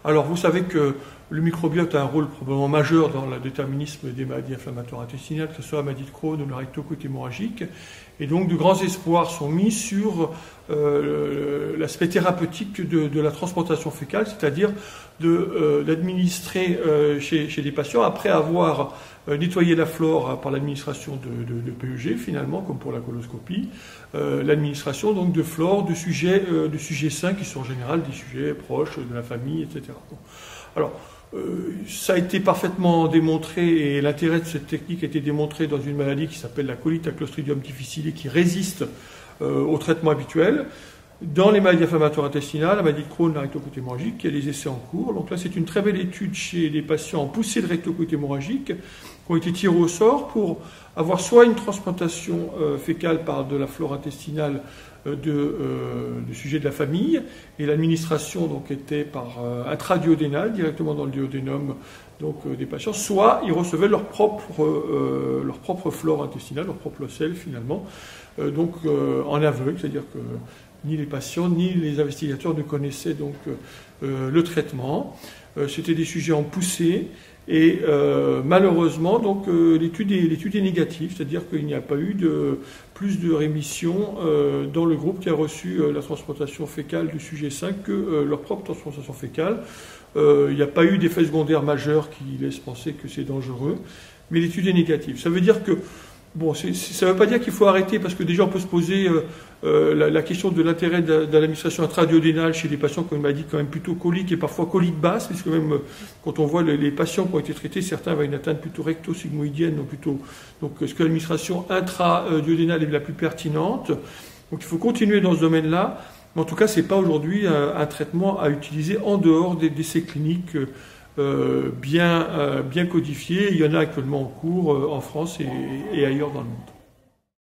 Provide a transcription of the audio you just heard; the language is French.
Alors, vous savez que le microbiote a un rôle probablement majeur dans le déterminisme des maladies inflammatoires intestinales, que ce soit la maladie de Crohn ou la rectocolite hémorragique. Et donc, de grands espoirs sont mis sur l'aspect thérapeutique de la transplantation fécale, c'est-à-dire d'administrer chez des patients, après avoir nettoyé la flore par l'administration de PEG, finalement, comme pour la coloscopie, l'administration donc de flore de sujets sains, qui sont en général des sujets proches de la famille, etc. Bon. Alors, ça a été parfaitement démontré, et l'intérêt de cette technique a été démontré dans une maladie qui s'appelle la colite à Clostridium difficile, qui résiste au traitement habituel. Dans les maladies inflammatoires intestinales, la maladie de Crohn, la rectocolite hémorragique, il y a des essais en cours. Donc là, c'est une très belle étude chez des patients en poussée de rectocolite hémorragique qui ont été tirés au sort pour avoir soit une transplantation fécale par de la flore intestinale de sujets de la famille, et l'administration donc était par intraduodénal, directement dans le duodénum donc, des patients, soit ils recevaient leur propre flore intestinale, leur propre locelle finalement, donc en aveugle, c'est-à-dire que ni les patients ni les investigateurs ne connaissaient donc le traitement. C'était des sujets en poussée, et malheureusement donc l'étude est négative, c'est-à-dire qu'il n'y a pas eu plus de rémission dans le groupe qui a reçu la transplantation fécale du sujet sain que leur propre transplantation fécale. Il n'y a pas eu d'effets secondaires majeurs qui laissent penser que c'est dangereux, mais l'étude est négative. Ça veut dire que bon, ça ne veut pas dire qu'il faut arrêter, parce que déjà on peut se poser la question de l'intérêt de l'administration intraduodénale chez des patients qui ont une maladie quand même plutôt colique, et parfois colique basse, puisque même quand on voit les patients qui ont été traités, certains avaient une atteinte plutôt recto-sigmoïdienne, donc est-ce que l'administration intraduodénale est la plus pertinente? Donc il faut continuer dans ce domaine-là, mais en tout cas ce n'est pas aujourd'hui un traitement à utiliser en dehors des essais cliniques bien codifiés. Il y en a actuellement en cours en France et ailleurs dans le monde.